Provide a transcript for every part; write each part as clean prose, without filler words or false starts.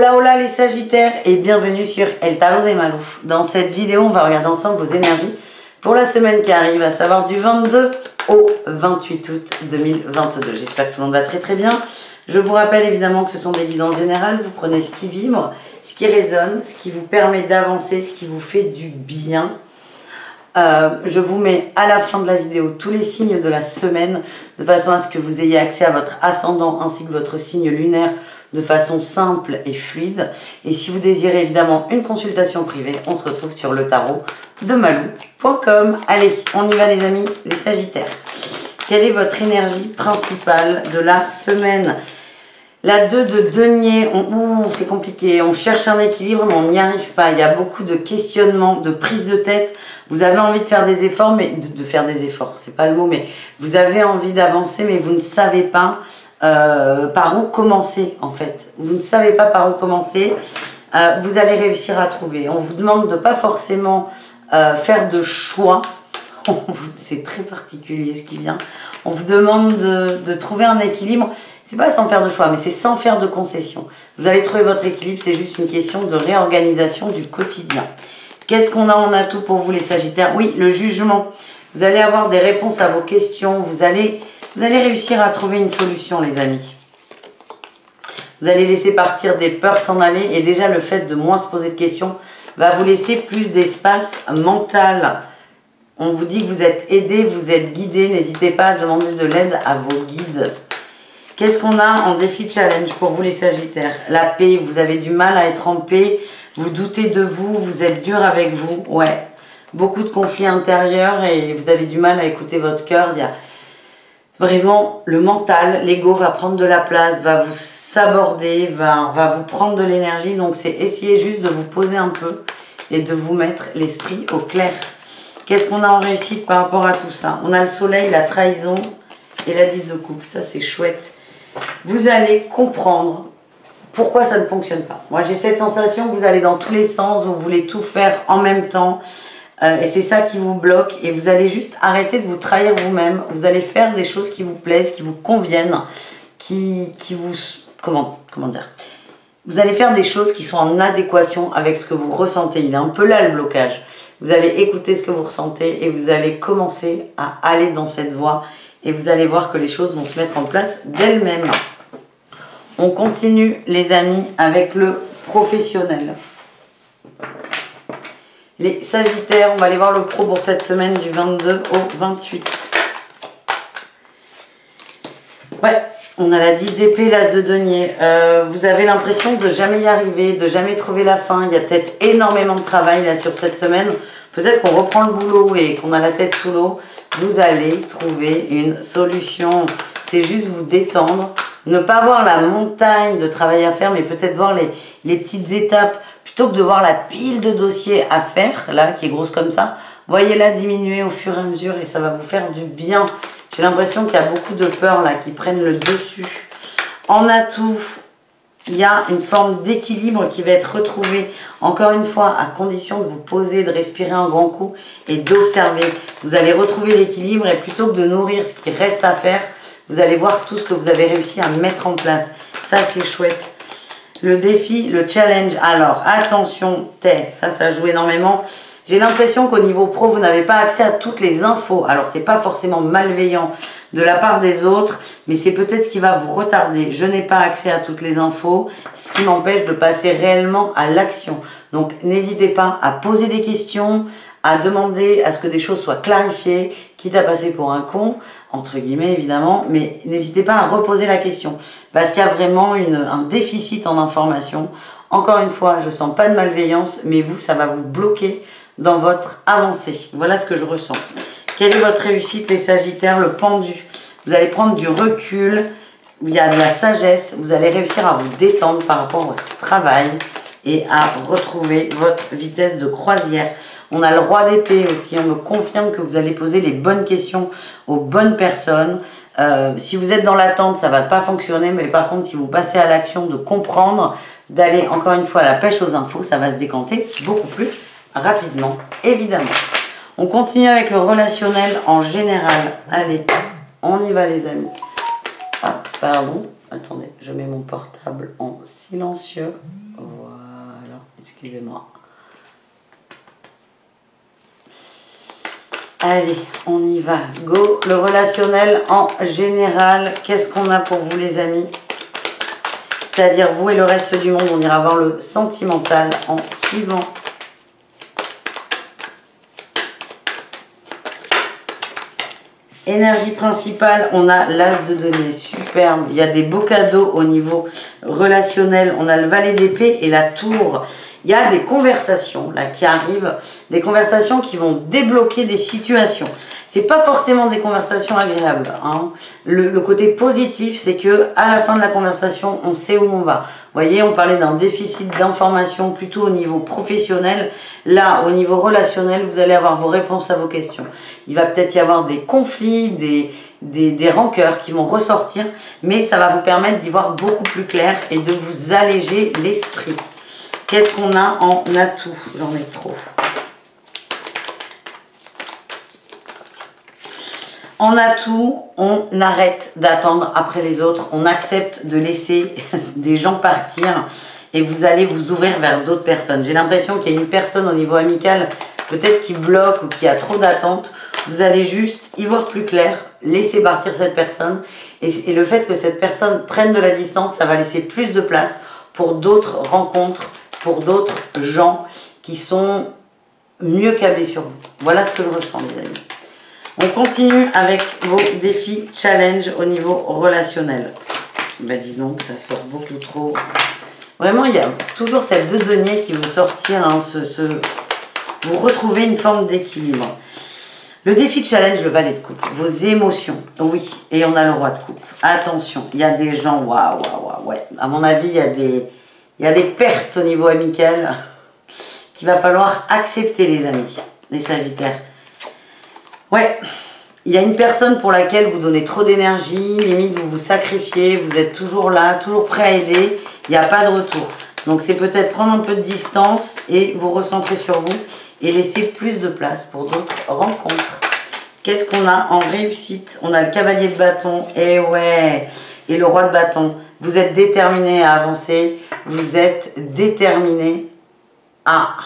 Hola hola les Sagittaires et bienvenue sur El Tarot de Malou. Dans cette vidéo, on va regarder ensemble vos énergies pour la semaine qui arrive, à savoir du 22 au 28 août 2022. J'espère que tout le monde va très bien. Je vous rappelle évidemment que ce sont des guidances générales. Vous prenez ce qui vibre, ce qui résonne, ce qui vous permet d'avancer, ce qui vous fait du bien. Je vous mets à la fin de la vidéo tous les signes de la semaine de façon à ce que vous ayez accès à votre ascendant ainsi que votre signe lunaire de façon simple et fluide. Et si vous désirez évidemment une consultation privée, on se retrouve sur le tarot de malou.com. Allez, on y va les amis, les Sagittaires. Quelle est votre énergie principale de la semaine? La 2 de denier, c'est compliqué, on cherche un équilibre mais on n'y arrive pas. Il y a beaucoup de questionnements, de prise de tête. Vous avez envie de faire des efforts, mais de faire des efforts, c'est pas le mot, mais vous avez envie d'avancer mais vous ne savez pas par où commencer en fait. Vous ne savez pas par où commencer. Vous allez réussir à trouver. On vous demande de pas forcément faire de choix. C'est très particulier ce qui vient. On vous demande de trouver un équilibre. C'est pas sans faire de choix, mais c'est sans faire de concessions. Vous allez trouver votre équilibre, c'est juste une question de réorganisation du quotidien. Qu'est-ce qu'on a en atout pour vous les Sagittaires? Oui, le jugement. Vous allez avoir des réponses à vos questions. Vous allez réussir à trouver une solution les amis. Vous allez laisser partir des peurs s'en aller. Et déjà le fait de moins se poser de questions va vous laisser plus d'espace mental. On vous dit que vous êtes aidé, vous êtes guidé. N'hésitez pas à demander de l'aide à vos guides. Qu'est-ce qu'on a en défi challenge pour vous les Sagittaires? La paix, vous avez du mal à être en paix. Vous doutez de vous, vous êtes dur avec vous. Ouais, beaucoup de conflits intérieurs et vous avez du mal à écouter votre cœur. Il y a vraiment le mental, l'ego va prendre de la place, va vous saborder, va vous prendre de l'énergie. Donc c'est essayer juste de vous poser un peu et de vous mettre l'esprit au clair. Qu'est-ce qu'on a en réussite par rapport à tout ça? On a le soleil, la trahison et la 10 de coupe. Ça c'est chouette. Vous allez comprendre pourquoi ça ne fonctionne pas. Moi j'ai cette sensation que vous allez dans tous les sens, vous voulez tout faire en même temps. Et c'est ça qui vous bloque et vous allez juste arrêter de vous trahir vous-même. Vous allez faire des choses qui vous plaisent, qui vous conviennent, qui vous... Comment dire? Vous allez faire des choses qui sont en adéquation avec ce que vous ressentez. Il est un peu là le blocage. Vous allez écouter ce que vous ressentez et vous allez commencer à aller dans cette voie et vous allez voir que les choses vont se mettre en place d'elles-mêmes. On continue les amis avec le professionnel. Les Sagittaires, on va aller voir le pro pour cette semaine du 22 au 28. Ouais, on a la 10 d'épée, l'as de denier. Vous avez l'impression de jamais y arriver, de jamais trouver la fin. Il y a peut-être énormément de travail là sur cette semaine. Peut-être qu'on reprend le boulot et qu'on a la tête sous l'eau. Vous allez trouver une solution. C'est juste vous détendre. Ne pas voir la montagne de travail à faire, mais peut-être voir les petites étapes. Plutôt que de voir la pile de dossiers à faire, là, qui est grosse comme ça, voyez-la diminuer au fur et à mesure et ça va vous faire du bien. J'ai l'impression qu'il y a beaucoup de peurs là qui prennent le dessus. En atout, il y a une forme d'équilibre qui va être retrouvée, encore une fois, à condition de vous poser, de respirer un grand coup et d'observer. Vous allez retrouver l'équilibre et plutôt que de nourrir ce qui reste à faire, vous allez voir tout ce que vous avez réussi à mettre en place. Ça, c'est chouette. Le défi, le challenge. Alors, attention, ça joue énormément. J'ai l'impression qu'au niveau pro, vous n'avez pas accès à toutes les infos. Alors, c'est pas forcément malveillant de la part des autres, mais c'est peut-être ce qui va vous retarder. Je n'ai pas accès à toutes les infos, ce qui m'empêche de passer réellement à l'action. Donc, n'hésitez pas à poser des questions, à demander à ce que des choses soient clarifiées, quitte à passer pour un con, entre guillemets évidemment, mais n'hésitez pas à reposer la question, parce qu'il y a vraiment un déficit en information. Encore une fois, je ne sens pas de malveillance, mais vous, ça va vous bloquer dans votre avancée. Voilà ce que je ressens. Quelle est votre réussite les Sagittaires? Le pendu. Vous allez prendre du recul, il y a de la sagesse, vous allez réussir à vous détendre par rapport à votre travail et à retrouver votre vitesse de croisière. On a le roi d'épée aussi, on me confirme que vous allez poser les bonnes questions aux bonnes personnes. Si vous êtes dans l'attente, ça ne va pas fonctionner, mais par contre, si vous passez à l'action de comprendre, d'aller encore une fois à la pêche aux infos, ça va se décanter beaucoup plus rapidement, évidemment. On continue avec le relationnel en général. Allez, on y va les amis. Ah, pardon, attendez, je mets mon portable en silencieux. Excusez-moi. Allez, on y va. Go. Le relationnel en général. Qu'est-ce qu'on a pour vous les amis? C'est-à-dire vous et le reste du monde. On ira voir le sentimental en suivant. Énergie principale, on a l'as de denier, superbe. Il y a des beaux cadeaux au niveau relationnel. On a le valet d'épée et la tour. Il y a des conversations là qui arrivent, des conversations qui vont débloquer des situations. C'est pas forcément des conversations agréables, hein. Le côté positif, c'est que à la fin de la conversation, on sait où on va. Vous voyez, on parlait d'un déficit d'information plutôt au niveau professionnel. Là, au niveau relationnel, vous allez avoir vos réponses à vos questions. Il va peut-être y avoir des conflits, des rancœurs qui vont ressortir, mais ça va vous permettre d'y voir beaucoup plus clair et de vous alléger l'esprit. Qu'est-ce qu'on a en atout? J'en ai trop. En atout, on arrête d'attendre après les autres. On accepte de laisser des gens partir et vous allez vous ouvrir vers d'autres personnes. J'ai l'impression qu'il y a une personne au niveau amical, peut-être qui bloque ou qui a trop d'attentes. Vous allez juste y voir plus clair, laisser partir cette personne. Et le fait que cette personne prenne de la distance, ça va laisser plus de place pour d'autres rencontres, pour d'autres gens qui sont mieux câblés sur vous. Voilà ce que je ressens, les amis. On continue avec vos défis challenge au niveau relationnel. Ben dis donc, ça sort beaucoup trop. Vraiment, il y a toujours cette deux deniers qui veut sortir. Hein, vous retrouvez une forme d'équilibre. Le défi challenge, le valet de coupe. Vos émotions, oui. Et on a le roi de coupe. Attention, il y a des gens, waouh, ouais. À mon avis, il y a des pertes au niveau amical qu'il va falloir accepter, les amis, les sagittaires. Ouais, il y a une personne pour laquelle vous donnez trop d'énergie, limite vous vous sacrifiez, vous êtes toujours là, toujours prêt à aider, il n'y a pas de retour. Donc c'est peut-être prendre un peu de distance et vous recentrer sur vous et laisser plus de place pour d'autres rencontres. Qu'est-ce qu'on a en réussite? On a le cavalier de bâton, et ouais, et le roi de bâton. Vous êtes déterminé à avancer, vous êtes déterminé à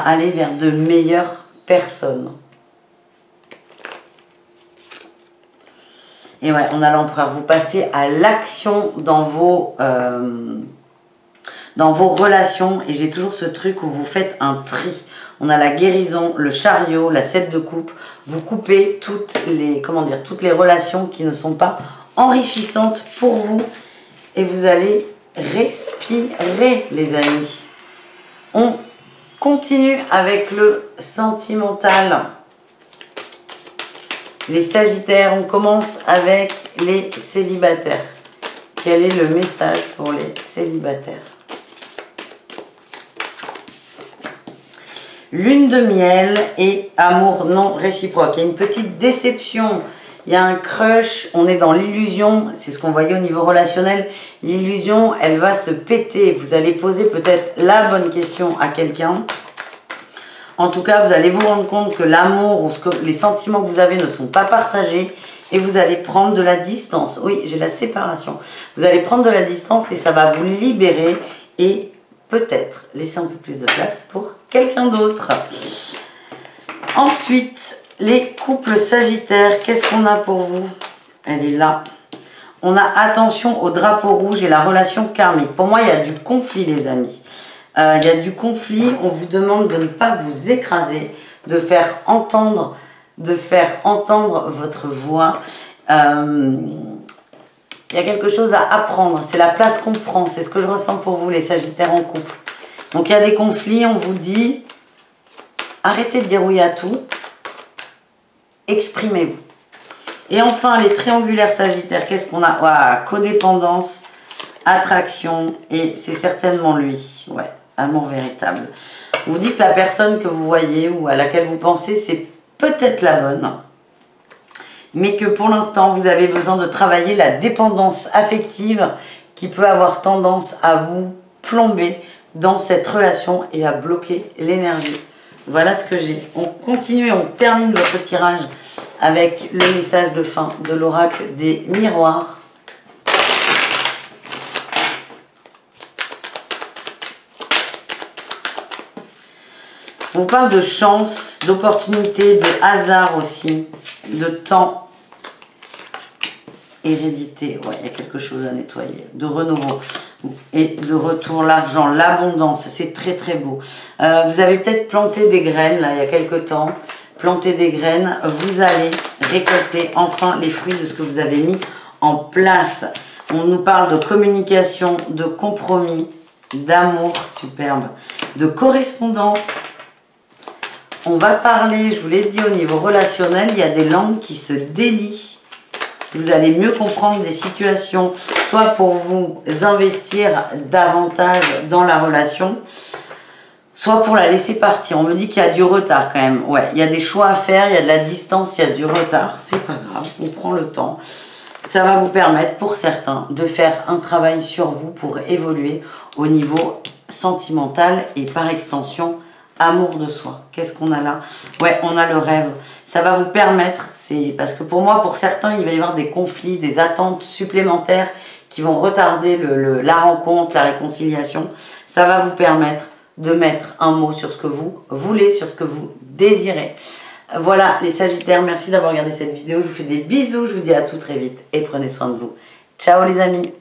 aller vers de meilleures personne. Et ouais, on a l'empereur. Vous passez à l'action dans vos relations. Et j'ai toujours ce truc où vous faites un tri. On a la guérison, le chariot, la 7 de coupe. Vous coupez toutes les relations qui ne sont pas enrichissantes pour vous. Et vous allez respirer, les amis. On continue avec le sentimental. Les sagittaires, on commence avec les célibataires. Quel est le message pour les célibataires? Lune de miel et amour non réciproque. Il y a une petite déception. Il y a un crush, on est dans l'illusion, c'est ce qu'on voyait au niveau relationnel. L'illusion, elle va se péter. Vous allez poser peut-être la bonne question à quelqu'un. En tout cas, vous allez vous rendre compte que l'amour ou les sentiments que vous avez ne sont pas partagés et vous allez prendre de la distance. Oui, j'ai la séparation. Vous allez prendre de la distance et ça va vous libérer et peut-être laisser un peu plus de place pour quelqu'un d'autre. Ensuite, les couples sagittaires, qu'est-ce qu'on a pour vous? Elle est là. On a attention au drapeau rouge et la relation karmique. Pour moi, il y a du conflit, les amis. Il y a du conflit. On vous demande de ne pas vous écraser, de faire entendre votre voix. Il y a quelque chose à apprendre. C'est la place qu'on prend. C'est ce que je ressens pour vous, les sagittaires en couple. Donc, il y a des conflits. On vous dit, arrêtez de dire oui à tout. Exprimez-vous. Et enfin, les triangulaires sagittaires, qu'est-ce qu'on a? Voilà, codépendance, attraction, et c'est certainement lui. Ouais, amour véritable. On vous dit que la personne que vous voyez ou à laquelle vous pensez, c'est peut-être la bonne, mais que pour l'instant, vous avez besoin de travailler la dépendance affective qui peut avoir tendance à vous plomber dans cette relation et à bloquer l'énergie. Voilà ce que j'ai. On continue et on termine votre tirage avec le message de fin de l'oracle des miroirs. On vous parle de chance, d'opportunité, de hasard aussi, de temps, hérédité, ouais, il y a quelque chose à nettoyer, de renouveau et de retour, l'argent, l'abondance, c'est très très beau. Vous avez peut-être planté des graines là il y a quelque temps, planté des graines, vous allez récolter enfin les fruits de ce que vous avez mis en place. On nous parle de communication, de compromis, d'amour, superbe, de correspondance. On va parler, je vous l'ai dit, au niveau relationnel, il y a des langues qui se délient. Vous allez mieux comprendre des situations, soit pour vous investir davantage dans la relation, soit pour la laisser partir. On me dit qu'il y a du retard quand même. Ouais, il y a des choix à faire, il y a de la distance, il y a du retard. C'est pas grave, on prend le temps. Ça va vous permettre, pour certains, de faire un travail sur vous pour évoluer au niveau sentimental et par extension, amour de soi. Qu'est-ce qu'on a là? Ouais, on a le rêve. Ça va vous permettre, c'est parce que pour moi, pour certains, il va y avoir des conflits, des attentes supplémentaires qui vont retarder la rencontre, la réconciliation. Ça va vous permettre de mettre un mot sur ce que vous voulez, sur ce que vous désirez. Voilà les Sagittaires, merci d'avoir regardé cette vidéo. Je vous fais des bisous, je vous dis à tout très vite et prenez soin de vous. Ciao les amis!